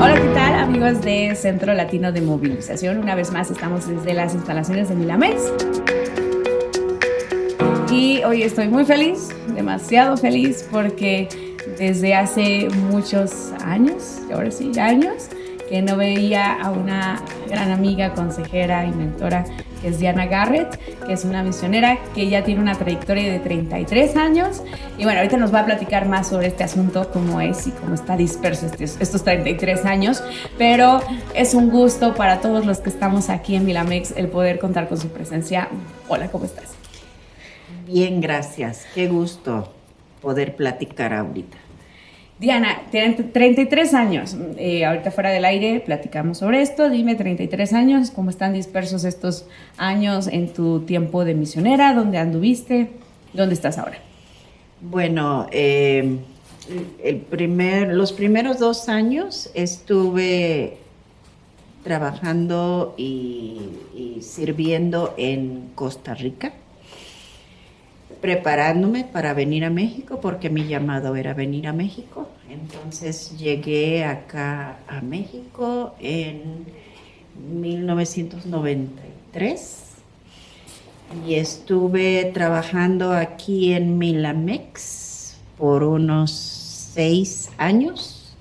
Hola, ¿qué tal, amigos de Centro Latino de Movilización? Una vez más estamos desde las instalaciones de Milamex y hoy estoy muy feliz, demasiado feliz, porque desde hace muchos años, ahora sí, años, que no veía a una gran amiga, consejera y mentora, que es Diana Garrett, que es una misionera que ya tiene una trayectoria de 33 años. Y bueno, ahorita nos va a platicar más sobre este asunto, cómo es y cómo está disperso estos 33 años. Pero es un gusto para todos los que estamos aquí en Milamex el poder contar con su presencia. Hola, ¿cómo estás? Bien, gracias. Qué gusto poder platicar ahorita. Diana, tienen 33 años. Ahorita fuera del aire platicamos sobre esto. Dime, 33 años, ¿cómo están dispersos estos años en tu tiempo de misionera? ¿Dónde anduviste? ¿Dónde estás ahora? Bueno, los primeros 2 años estuve trabajando y sirviendo en Costa Rica, preparándome para venir a México, porque mi llamado era venir a México. Entonces llegué acá a México en 1993 y estuve trabajando aquí en Milamex por unos 6 años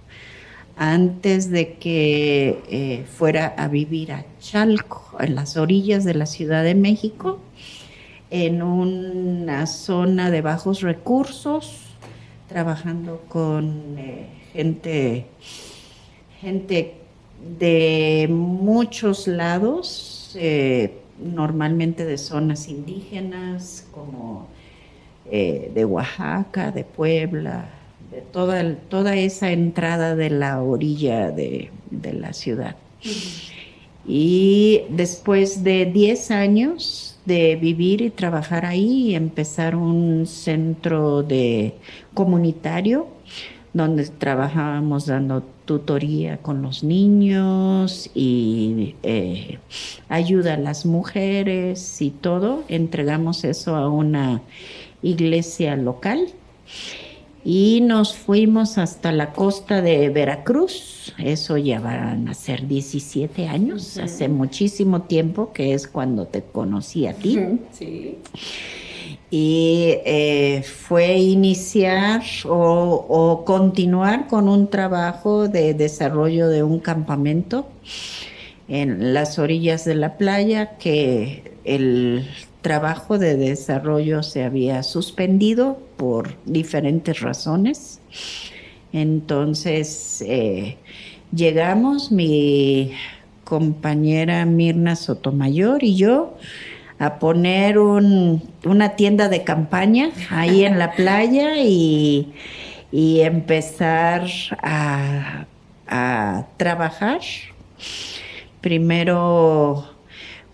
antes de que fuera a vivir a Chalco, en las orillas de la Ciudad de México, en una zona de bajos recursos, trabajando con gente de muchos lados, normalmente de zonas indígenas, como de Oaxaca, de Puebla, de toda esa entrada de la orilla de la ciudad. Y después de 10 años de vivir y trabajar ahí, empezar un centro comunitario donde trabajábamos dando tutoría con los niños y ayuda a las mujeres y todo. Entregamos eso a una iglesia local y nos fuimos hasta la costa de Veracruz. Eso ya van a ser 17 años, hace muchísimo tiempo, que es cuando te conocí a ti. Sí. Y fue iniciar o continuar con un trabajo de desarrollo de un campamento en las orillas de la playa, que el trabajo de desarrollo se había suspendido por diferentes razones. Entonces llegamos, mi compañera Mirna Sotomayor y yo, a poner una tienda de campaña ahí en la playa y empezar a trabajar. Primero,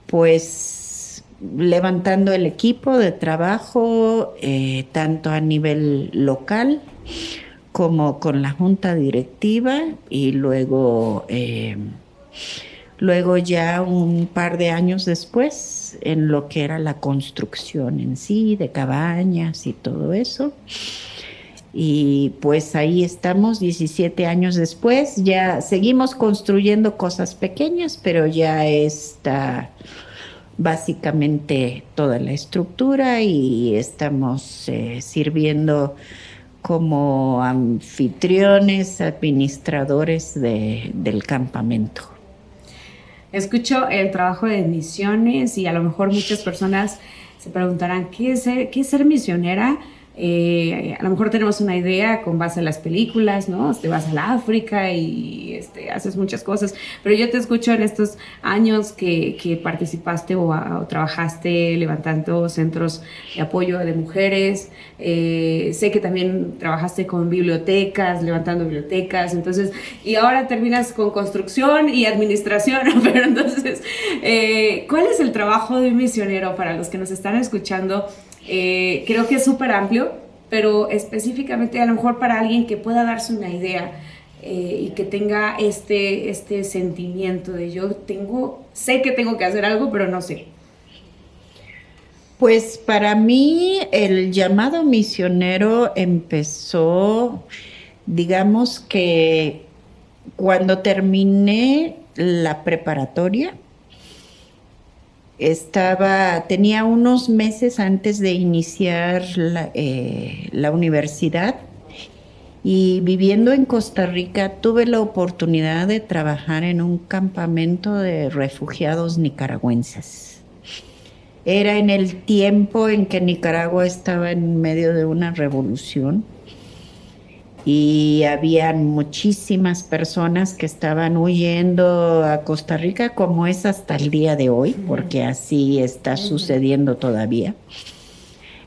pues, levantando el equipo de trabajo, tanto a nivel local como con la junta directiva, y luego ya un par de años después, en lo que era la construcción en sí, de cabañas y todo eso. Y pues ahí estamos 17 años después, ya seguimos construyendo cosas pequeñas, pero ya está básicamente toda la estructura y estamos sirviendo como anfitriones, administradores del campamento. Escucho el trabajo de misiones y a lo mejor muchas personas se preguntarán, ¿qué es ser misionera? A lo mejor tenemos una idea con base en las películas, ¿no? Te vas a la África y haces muchas cosas, pero yo te escucho en estos años que participaste o trabajaste levantando centros de apoyo de mujeres. Sé que también trabajaste con bibliotecas, levantando bibliotecas, entonces, y ahora terminas con construcción y administración, pero entonces, ¿cuál es el trabajo de un misionero para los que nos están escuchando? Creo que es súper amplio, pero específicamente a lo mejor para alguien que pueda darse una idea y que tenga este sentimiento de sé que tengo que hacer algo, pero no sé. Pues para mí el llamado misionero empezó, digamos que Cuando terminé la preparatoria, tenía unos meses antes de iniciar la universidad, y viviendo en Costa Rica tuve la oportunidad de trabajar en un campamento de refugiados nicaragüenses. Era en el tiempo en que Nicaragua estaba en medio de una revolución y habían muchísimas personas que estaban huyendo a Costa Rica, como es hasta el día de hoy, porque así está sucediendo todavía.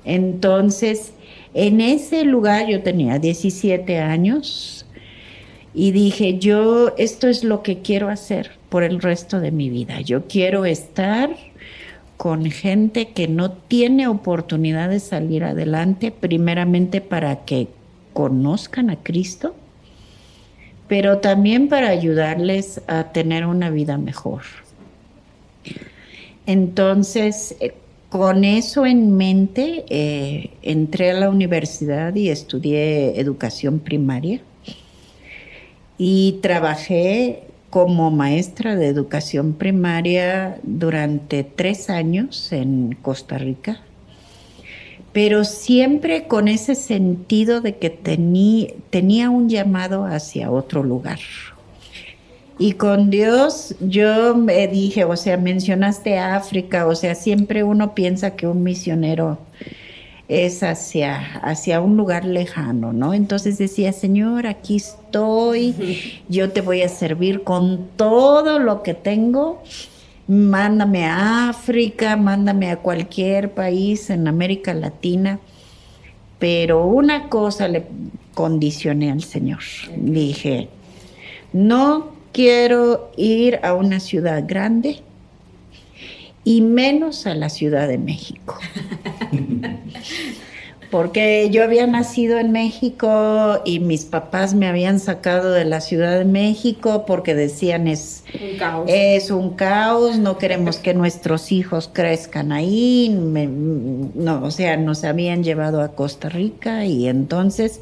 Entonces, en ese lugar yo tenía 17 años y dije, esto es lo que quiero hacer por el resto de mi vida. Yo quiero estar con gente que no tiene oportunidad de salir adelante, primeramente para que conozcan a Cristo, pero también para ayudarles a tener una vida mejor. Entonces, con eso en mente, entré a la universidad y estudié educación primaria y trabajé como maestra de educación primaria durante 3 años en Costa Rica, pero siempre con ese sentido de que tenía un llamado hacia otro lugar. Y con Dios yo me dije, o sea, mencionaste África, o sea, siempre uno piensa que un misionero es hacia un lugar lejano, ¿no? Entonces decía, Señor, aquí estoy, yo te voy a servir con todo lo que tengo. Mándame a África, mándame a cualquier país en América Latina. Pero una cosa le condicioné al Señor. Dije, no quiero ir a una ciudad grande y menos a la Ciudad de México. Porque yo había nacido en México y mis papás me habían sacado de la Ciudad de México porque decían es un caos, no queremos que nuestros hijos crezcan ahí. No, o sea, nos habían llevado a Costa Rica y entonces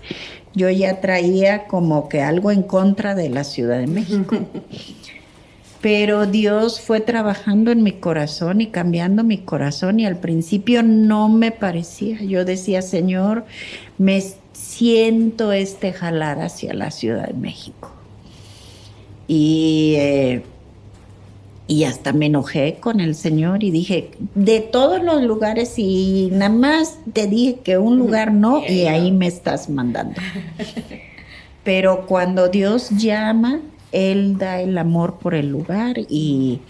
yo ya traía como que algo en contra de la Ciudad de México. Pero Dios fue trabajando en mi corazón y cambiando mi corazón, y al principio no me parecía. Yo decía, Señor, me siento jalar hacia la Ciudad de México. Y hasta me enojé con el Señor y dije, de todos los lugares, y nada más te dije que un lugar no, y ahí me estás mandando. Pero cuando Dios llama, Él da el amor por el lugar, y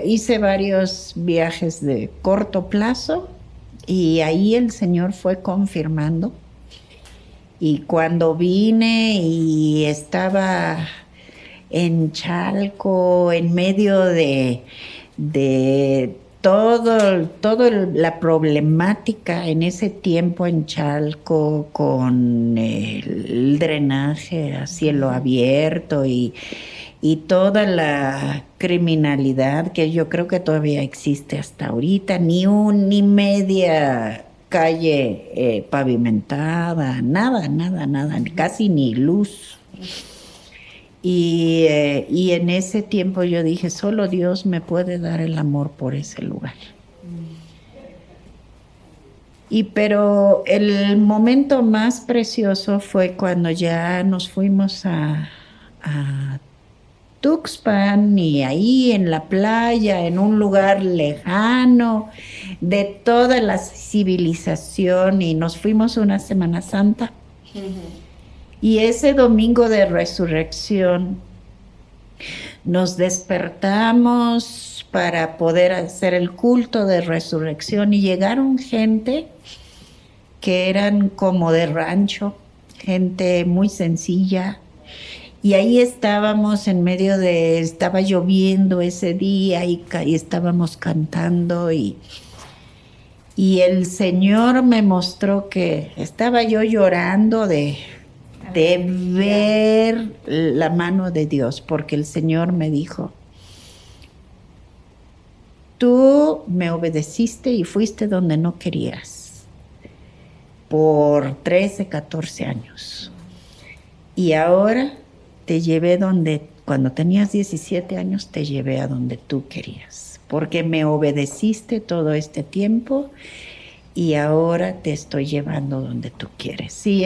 hice varios viajes de corto plazo y ahí el Señor fue confirmando. Y cuando vine y estaba en Chalco, en medio de toda la problemática en ese tiempo en Chalco, con el drenaje a cielo abierto y toda la criminalidad que yo creo que todavía existe hasta ahorita, ni media calle pavimentada, nada, casi ni luz. Y en ese tiempo yo dije, solo Dios me puede dar el amor por ese lugar. Pero el momento más precioso fue cuando ya nos fuimos a Tuxpan, y ahí en la playa, en un lugar lejano de toda la civilización, y nos fuimos una Semana Santa. Y ese domingo de resurrección nos despertamos para poder hacer el culto de resurrección, y llegaron gente que eran como de rancho, gente muy sencilla, y ahí estábamos estaba lloviendo ese día y estábamos cantando, y el Señor me mostró que estaba yo llorando de ver la mano de Dios, porque el Señor me dijo, tú me obedeciste y fuiste donde no querías por 13, 14 años. y ahora te llevé cuando tenías 17 años, te llevé a donde tú querías, porque me obedeciste todo este tiempo y ahora te estoy llevando donde tú quieres. Y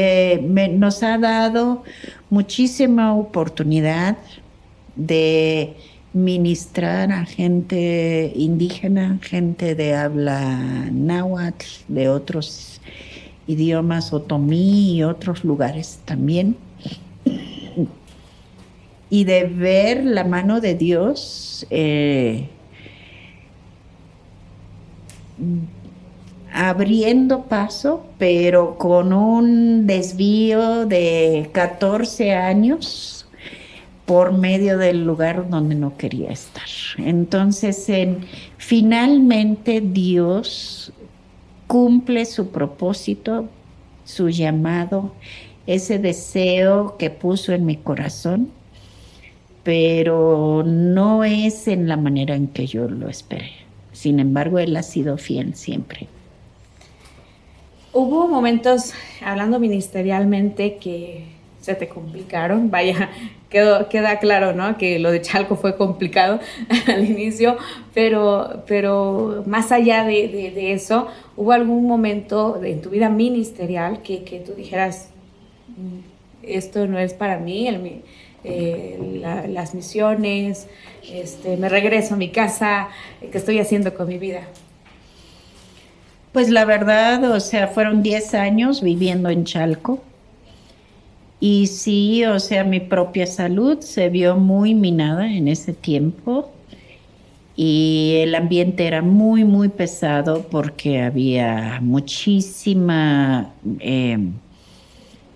nos ha dado muchísima oportunidad de ministrar a gente indígena, gente de habla náhuatl, de otros idiomas otomí y otros lugares también. Y de ver la mano de Dios abriendo paso, pero con un desvío de 14 años por medio del lugar donde no quería estar. Entonces, finalmente Dios cumple su propósito, su llamado, ese deseo que puso en mi corazón, pero no es en la manera en que yo lo esperé. Sin embargo, Él ha sido fiel siempre. Hubo momentos, hablando ministerialmente, que se te complicaron. Vaya, queda claro, ¿no? Que lo de Chalco fue complicado al inicio, pero más allá de eso, ¿hubo algún momento en tu vida ministerial que tú dijeras, esto no es para mí, las misiones, me regreso a mi casa, ¿qué estoy haciendo con mi vida? Pues la verdad, o sea, fueron 10 años viviendo en Chalco. Y sí, o sea, mi propia salud se vio muy minada en ese tiempo. Y el ambiente era muy, muy pesado porque había muchísima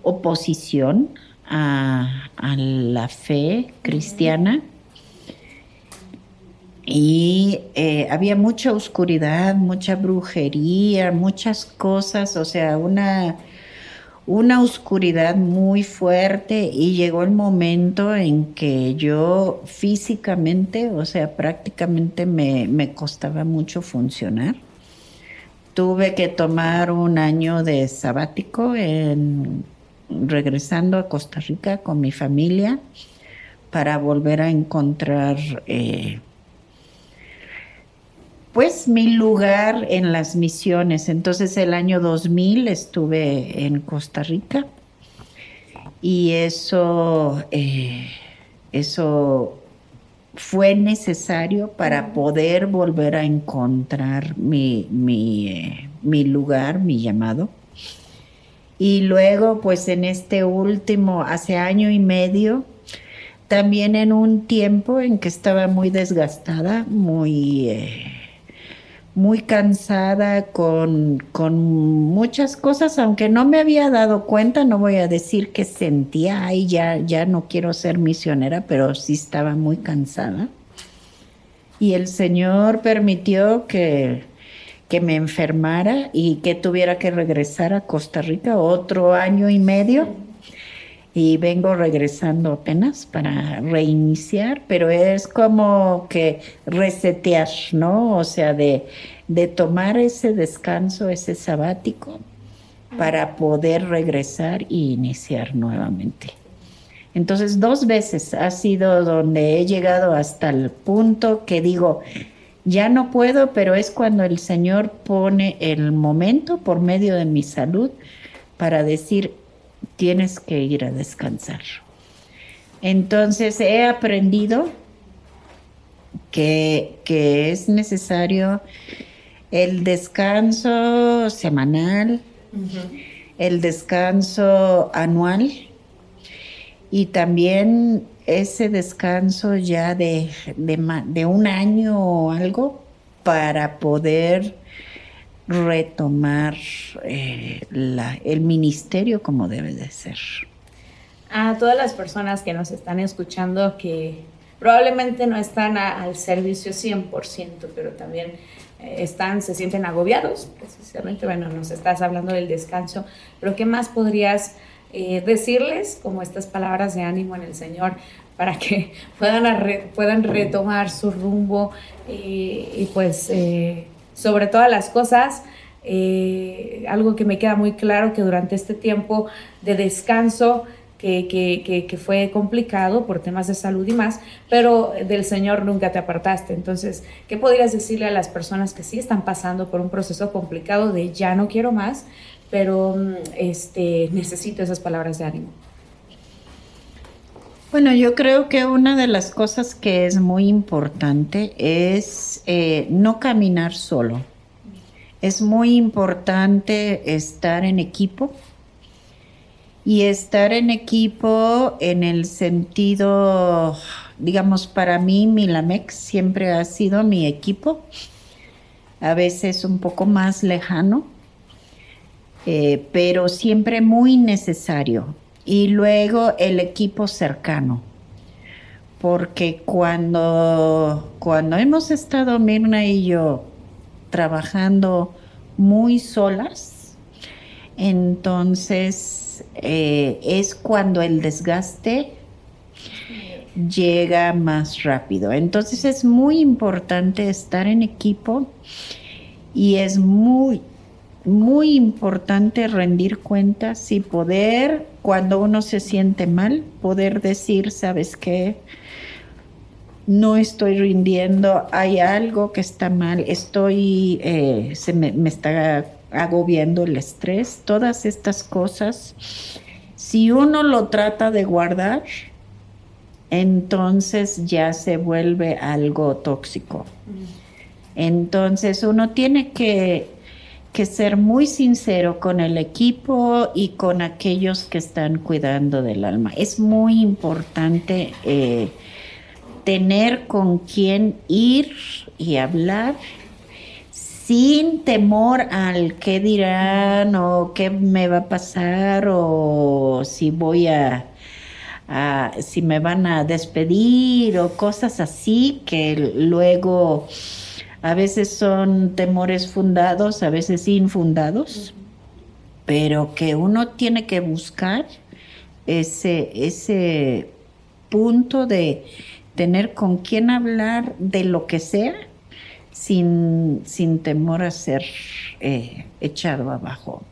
oposición a la fe cristiana. Y había mucha oscuridad, mucha brujería, muchas cosas, o sea, una oscuridad muy fuerte, y llegó el momento en que yo físicamente, o sea, prácticamente me costaba mucho funcionar. Tuve que tomar un año de sabático regresando a Costa Rica con mi familia para volver a encontrar pues mi lugar en las misiones. Entonces el año 2000 estuve en Costa Rica y eso fue necesario para poder volver a encontrar mi lugar, mi llamado. Y luego, pues en este último, hace año y medio, también en un tiempo en que estaba muy desgastada, muy cansada con muchas cosas, aunque no me había dado cuenta, no voy a decir que sentía, ay, ya no quiero ser misionera, pero sí estaba muy cansada. Y el Señor permitió que me enfermara y que tuviera que regresar a Costa Rica otro año y medio. Y vengo regresando apenas para reiniciar, pero es como que resetear, ¿no? O sea, de tomar ese descanso, ese sabático, para poder regresar e iniciar nuevamente. Entonces, 2 veces ha sido donde he llegado hasta el punto que digo, ya no puedo, pero es cuando el Señor pone el momento por medio de mi salud para decir, tienes que ir a descansar. Entonces he aprendido que es necesario el descanso semanal, el descanso anual y también ese descanso ya de un año o algo para poder retomar el ministerio como debe de ser. A todas las personas que nos están escuchando que probablemente no están al servicio 100%, pero también se sienten agobiados, precisamente, bueno, nos estás hablando del descanso, pero ¿qué más podrías decirles como estas palabras de ánimo en el Señor para que puedan retomar su rumbo y pues sobre todas las cosas, algo que me queda muy claro que durante este tiempo de descanso que fue complicado por temas de salud y más, pero del Señor nunca te apartaste. Entonces, ¿qué podrías decirle a las personas que sí están pasando por un proceso complicado de ya no quiero más, pero necesito esas palabras de ánimo? Bueno, yo creo que una de las cosas que es muy importante es no caminar solo. Es muy importante estar en equipo. Y estar en equipo en el sentido, digamos, para mí, Milamex siempre ha sido mi equipo, a veces un poco más lejano, pero siempre muy necesario. Y luego el equipo cercano, porque cuando hemos estado Mirna y yo trabajando muy solas, entonces es cuando el desgaste llega más rápido. Entonces es muy importante estar en equipo y es muy, muy importante rendir cuentas y poder, cuando uno se siente mal, poder decir, ¿sabes qué? No estoy rindiendo, hay algo que está mal, me está agobiando el estrés, todas estas cosas. Si uno lo trata de guardar, entonces ya se vuelve algo tóxico. Entonces uno tiene que ser muy sincero con el equipo y con aquellos que están cuidando del alma. Es muy importante tener con quién ir y hablar sin temor al qué dirán o qué me va a pasar o si si me van a despedir o cosas así que luego a veces son temores fundados, a veces infundados, pero que uno tiene que buscar ese punto de tener con quién hablar de lo que sea sin temor a ser echado abajo.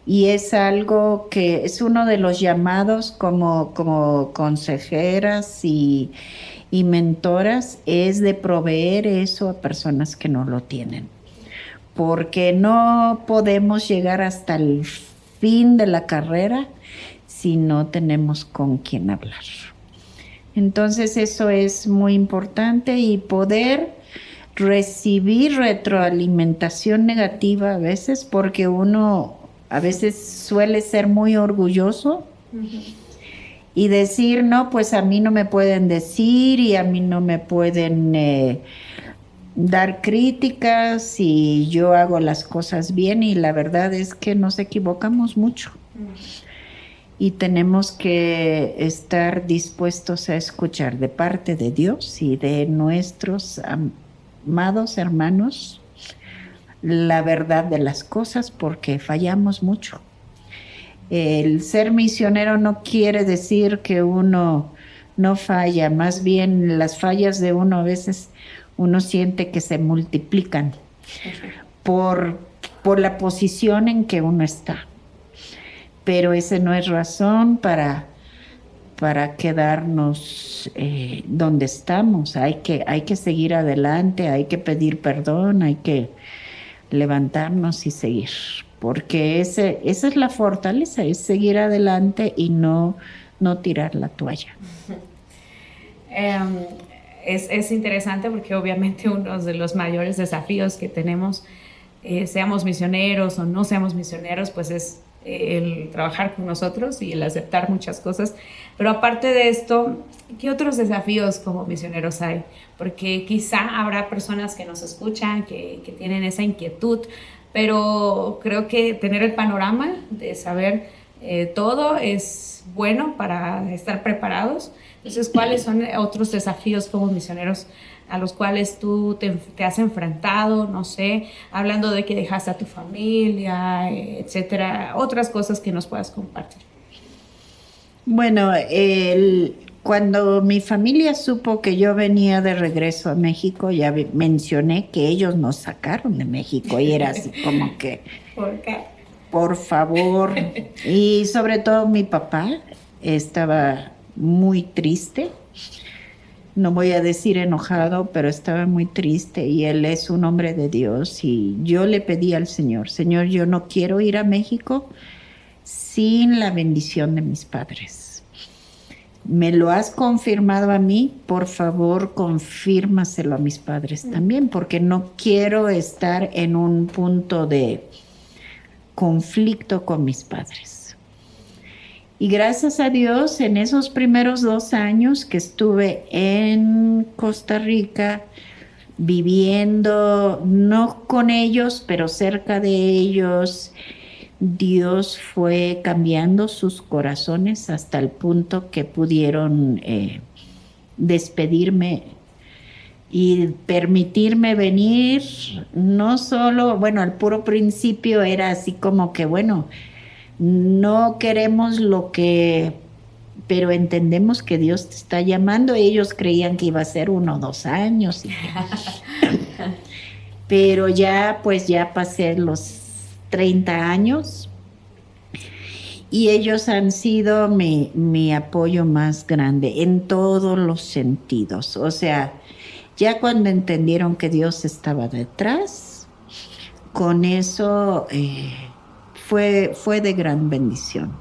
Y es algo que es uno de los llamados como consejeras y mentoras, es de proveer eso a personas que no lo tienen. Porque no podemos llegar hasta el fin de la carrera si no tenemos con quién hablar. Entonces eso es muy importante y poder recibir retroalimentación negativa a veces, porque uno a veces suele ser muy orgulloso y decir, no, pues a mí no me pueden decir y a mí no me pueden dar críticas y yo hago las cosas bien, y la verdad es que nos equivocamos mucho. Y tenemos que estar dispuestos a escuchar de parte de Dios y de nuestros amados hermanos la verdad de las cosas, porque fallamos mucho. El ser misionero no quiere decir que uno no falla, más bien las fallas de uno a veces uno siente que se multiplican por la posición en que uno está. Pero ese no es razón para quedarnos donde estamos. Hay que seguir adelante, hay que pedir perdón, hay que levantarnos y seguir. Porque esa es la fortaleza, es seguir adelante y no tirar la toalla. Es interesante porque obviamente uno de los mayores desafíos que tenemos, seamos misioneros o no seamos misioneros, pues es el trabajar con nosotros y el aceptar muchas cosas. Pero aparte de esto, ¿qué otros desafíos como misioneros hay? Porque quizá habrá personas que nos escuchan, que tienen esa inquietud, pero creo que tener el panorama de saber todo es bueno para estar preparados. Entonces, ¿cuáles son otros desafíos como misioneros a los cuales tú te has enfrentado? No sé, hablando de que dejaste a tu familia, etcétera, otras cosas que nos puedas compartir. Bueno, cuando mi familia supo que yo venía de regreso a México, ya mencioné que ellos nos sacaron de México y era así como que... ¿Por qué? por favor. Y sobre todo mi papá estaba muy triste. No voy a decir enojado, pero estaba muy triste y él es un hombre de Dios y yo le pedí al Señor, Señor, yo no quiero ir a México sin la bendición de mis padres. Me lo has confirmado a mí, por favor, confírmaselo a mis padres también, porque no quiero estar en un punto de conflicto con mis padres. Y gracias a Dios, en esos primeros 2 años que estuve en Costa Rica, viviendo, no con ellos, pero cerca de ellos, Dios fue cambiando sus corazones hasta el punto que pudieron despedirme y permitirme venir. No solo, bueno, al puro principio era así como que, bueno, no queremos lo que, pero entendemos que Dios te está llamando. Ellos creían que iba a ser 1 o 2 años. Pero ya, pues ya pasé los 30 años y ellos han sido mi apoyo más grande en todos los sentidos. O sea, ya cuando entendieron que Dios estaba detrás, con eso fue de gran bendición.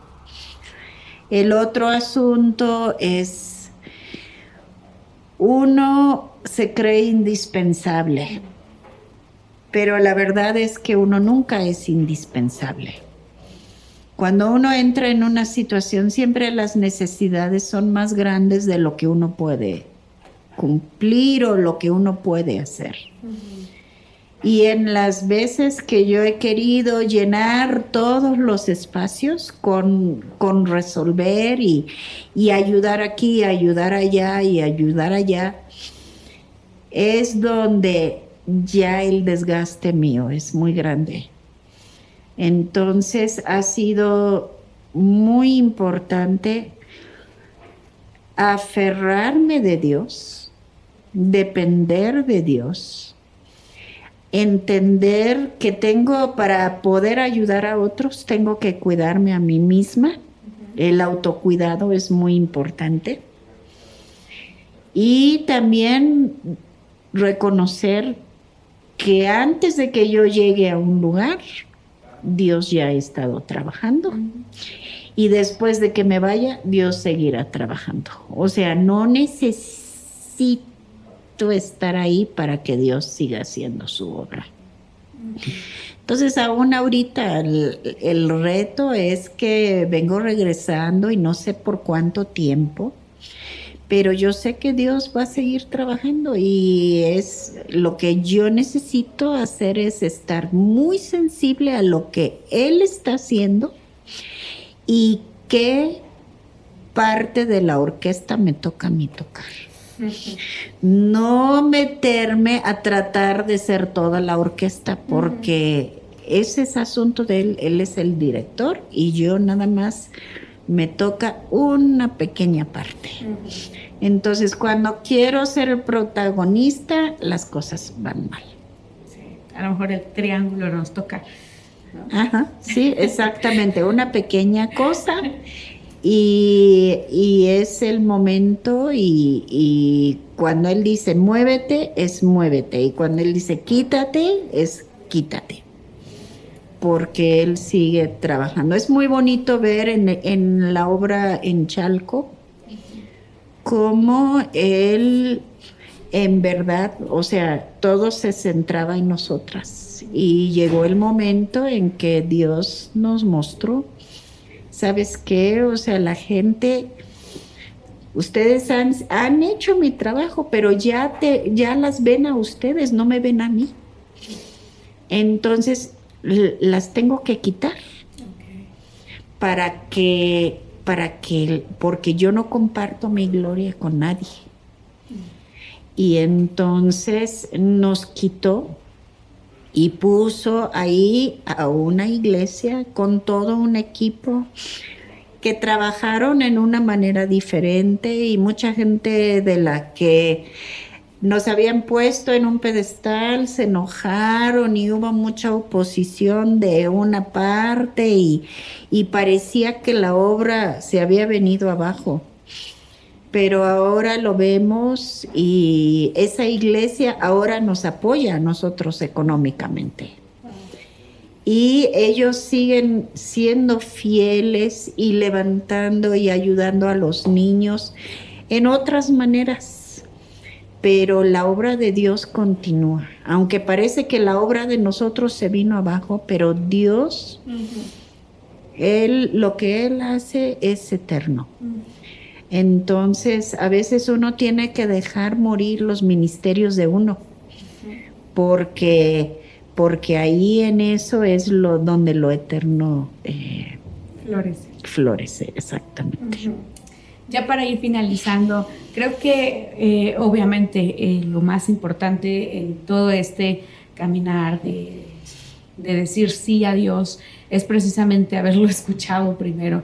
El otro asunto es, uno se cree indispensable, pero la verdad es que uno nunca es indispensable. Cuando uno entra en una situación, siempre las necesidades son más grandes de lo que uno puede cumplir o lo que uno puede hacer. Y en las veces que yo he querido llenar todos los espacios con resolver y ayudar aquí, ayudar allá y ayudar allá, es donde ya el desgaste mío es muy grande. Entonces ha sido muy importante aferrarme de Dios, depender de Dios, entender que tengo, para poder ayudar a otros, tengo que cuidarme a mí misma. El autocuidado es muy importante. Y también reconocer que antes de que yo llegue a un lugar, Dios ya ha estado trabajando. Y después de que me vaya, Dios seguirá trabajando. O sea, no necesito estar ahí para que Dios siga haciendo su obra. Entonces, aún ahorita el reto es que vengo regresando y no sé por cuánto tiempo, pero yo sé que Dios va a seguir trabajando y es lo que yo necesito hacer, es estar muy sensible a lo que Él está haciendo y qué parte de la orquesta me toca a mí tocar. No meterme a tratar de ser toda la orquesta, porque ese es asunto de él es el director y yo nada más me toca una pequeña parte. Entonces, cuando quiero ser el protagonista, las cosas van mal. Sí, a lo mejor el triángulo nos toca, ¿no? Ajá, sí, exactamente, una pequeña cosa. Y es el momento y cuando Él dice muévete, es muévete. Y cuando Él dice quítate, es quítate. Porque Él sigue trabajando. Es muy bonito ver en la obra en Chalco cómo Él en verdad, o sea, todo se centraba en nosotras. Y llegó el momento en que Dios nos mostró, ¿sabes qué? O sea, la gente, ustedes han hecho mi trabajo, pero ya las ven a ustedes, no me ven a mí. Entonces, las tengo que quitar. Okay. Porque yo no comparto mi gloria con nadie. Y entonces nos quitó y puso ahí a una iglesia con todo un equipo que trabajaron en una manera diferente y mucha gente de la que nos habían puesto en un pedestal, se enojaron y hubo mucha oposición de una parte y parecía que la obra se había venido abajo. Pero ahora lo vemos y esa iglesia ahora nos apoya a nosotros económicamente. Y ellos siguen siendo fieles y levantando y ayudando a los niños en otras maneras. Pero la obra de Dios continúa. Aunque parece que la obra de nosotros se vino abajo, pero Dios, lo que Él hace es eterno. Entonces, a veces uno tiene que dejar morir los ministerios de uno, porque ahí en eso es donde lo eterno florece, exactamente. Ya para ir finalizando, creo que obviamente lo más importante en todo este caminar de decir sí a Dios es precisamente haberlo escuchado primero.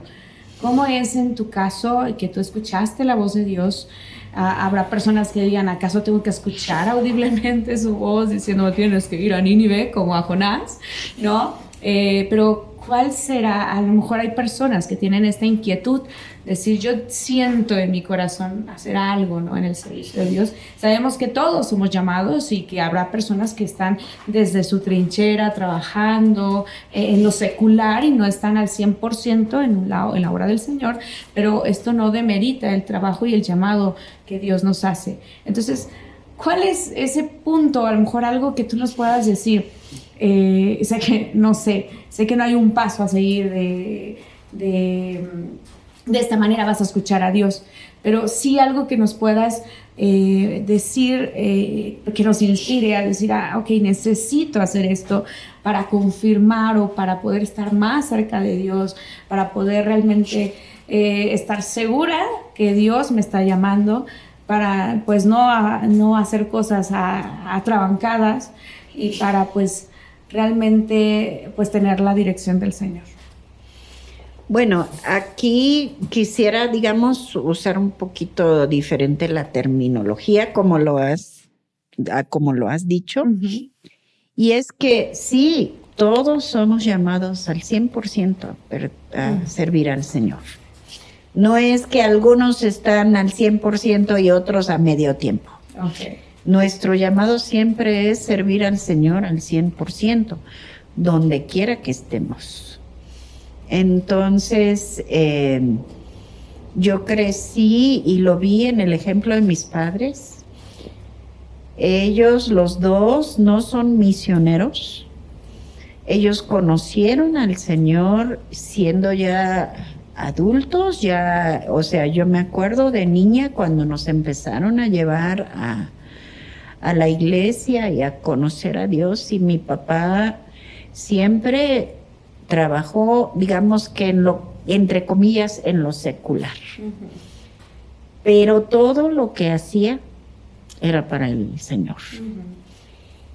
¿Cómo es en tu caso que tú escuchaste la voz de Dios? Habrá personas que digan, ¿acaso tengo que escuchar audiblemente su voz diciendo tienes que ir a Nínive como a Jonás? ¿No? Pero ¿cuál será? A lo mejor hay personas que tienen esta inquietud, decir, yo siento en mi corazón hacer algo, ¿no? En el servicio de Dios. Sabemos que todos somos llamados y que habrá personas que están desde su trinchera trabajando en lo secular y no están al 100% en la obra del Señor, pero esto no demerita el trabajo y el llamado que Dios nos hace. Entonces, ¿cuál es ese punto? A lo mejor algo que tú nos puedas decir. Sé que no hay un paso a seguir de esta manera vas a escuchar a Dios, pero sí algo que nos puedas decir, que nos inspire a decir, ok, necesito hacer esto para confirmar o para poder estar más cerca de Dios, para poder realmente estar segura que Dios me está llamando para pues no hacer cosas atrabancadas y para pues realmente pues tener la dirección del Señor. Bueno, aquí quisiera, digamos, usar un poquito diferente la terminología como lo has dicho. Uh-huh. Y es que sí, todos somos llamados al 100% a servir al Señor. No es que algunos están al 100% y otros a medio tiempo. Okay. Nuestro llamado siempre es servir al Señor al 100%, donde quiera que estemos. Entonces, yo crecí y lo vi en el ejemplo de mis padres. Ellos, los dos, no son misioneros. Ellos conocieron al Señor siendo ya adultos, yo me acuerdo de niña cuando nos empezaron a llevar a la iglesia y a conocer a Dios, y mi papá siempre trabajó, digamos que entre comillas, en lo secular. Uh-huh. Pero todo lo que hacía era para el Señor. Uh-huh.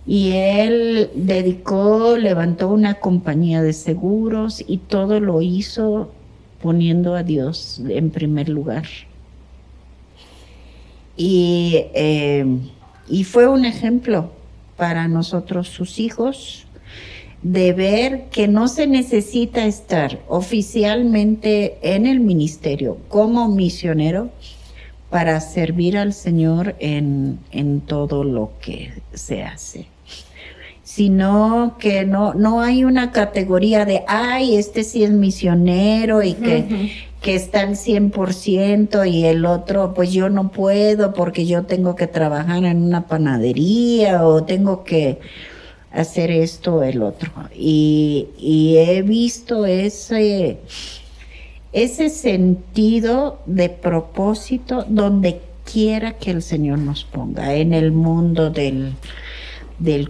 Y él levantó una compañía de seguros y todo lo hizo poniendo a Dios en primer lugar. Y fue un ejemplo para nosotros, sus hijos, de ver que no se necesita estar oficialmente en el ministerio como misionero para servir al Señor en todo lo que se hace. Sino que no hay una categoría de, este sí es misionero y que está al 100% y el otro, pues yo no puedo porque yo tengo que trabajar en una panadería o tengo que hacer esto o el otro. Y he visto ese sentido de propósito donde quiera que el Señor nos ponga, en el mundo del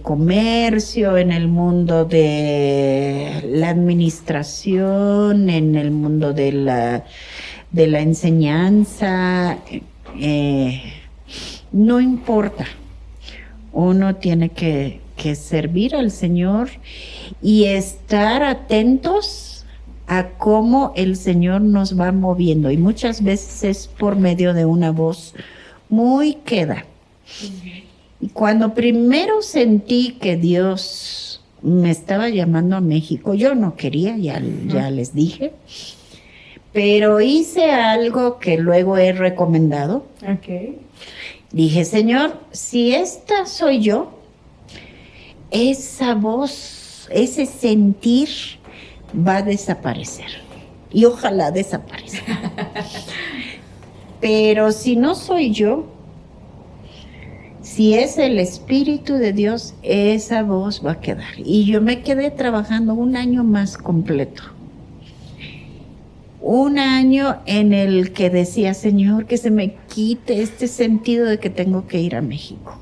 comercio, en el mundo de la administración, en el mundo de la enseñanza, no importa. Uno tiene que servir al Señor y estar atentos a cómo el Señor nos va moviendo, y muchas veces es por medio de una voz muy queda. Y cuando primero sentí que Dios me estaba llamando a México, yo no quería, ya les dije, pero hice algo que luego he recomendado. Okay. Dije, Señor, si esta soy yo, esa voz, ese sentir va a desaparecer. Y ojalá desaparezca. Pero si no soy yo, si es el Espíritu de Dios, esa voz va a quedar. Y yo me quedé trabajando un año más completo. Un año en el que decía, Señor, que se me quite este sentido de que tengo que ir a México.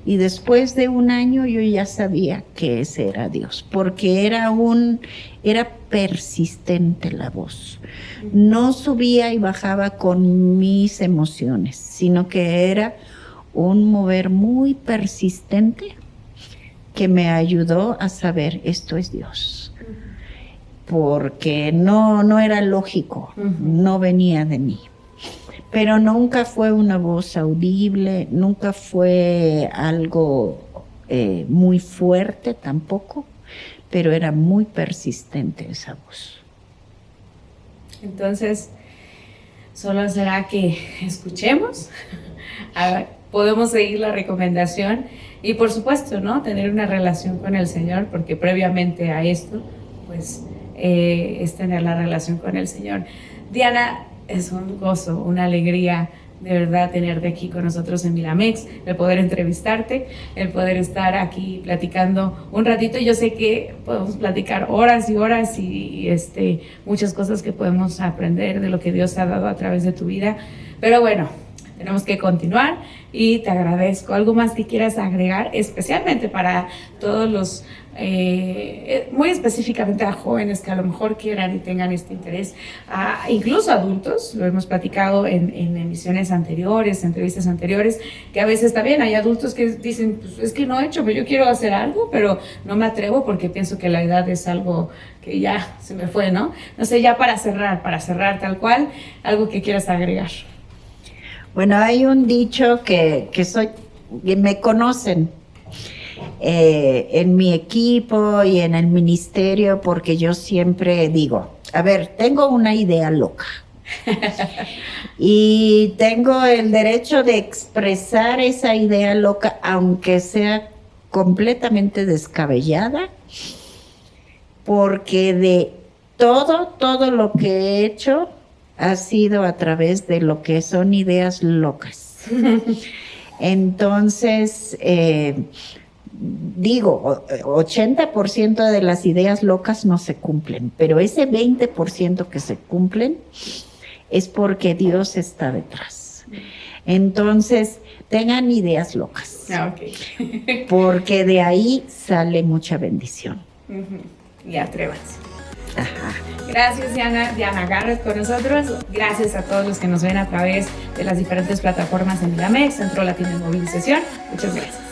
Y después de un año yo ya sabía que ese era Dios, porque era persistente la voz. No subía y bajaba con mis emociones, sino que era un mover muy persistente que me ayudó a saber, esto es Dios. Porque no era lógico, no venía de mí. Pero nunca fue una voz audible, nunca fue algo muy fuerte tampoco, pero era muy persistente esa voz. Entonces, solo será que escuchemos, podemos seguir la recomendación y por supuesto, ¿no? Tener una relación con el Señor, porque previamente a esto, pues, es tener la relación con el Señor. Diana, es un gozo, una alegría de verdad tenerte aquí con nosotros en Milamex, el poder entrevistarte, el poder estar aquí platicando un ratito. Yo sé que podemos platicar horas y horas y muchas cosas que podemos aprender de lo que Dios ha dado a través de tu vida, pero bueno, tenemos que continuar y te agradezco. ¿Algo más que quieras agregar, especialmente para todos los, muy específicamente a jóvenes que a lo mejor quieran y tengan este interés, incluso adultos? Lo hemos platicado en emisiones anteriores, entrevistas anteriores, que a veces también hay adultos que dicen, pues es que no he hecho, pero yo quiero hacer algo, pero no me atrevo porque pienso que la edad es algo que ya se me fue, ¿no? No sé, ya para cerrar tal cual, algo que quieras agregar. Bueno, hay un dicho que me conocen en mi equipo y en el ministerio, porque yo siempre digo, a ver, tengo una idea loca y tengo el derecho de expresar esa idea loca, aunque sea completamente descabellada, porque de todo lo que he hecho ha sido a través de lo que son ideas locas. Entonces, digo, 80% de las ideas locas no se cumplen, pero ese 20% que se cumplen es porque Dios está detrás. Entonces, tengan ideas locas, Okay. porque de ahí sale mucha bendición. Y atrévanse. Ajá. Gracias, Diana Garrett con nosotros. Gracias a todos los que nos ven a través de las diferentes plataformas en Milamex, Centro Latino de Movilización. Muchas gracias.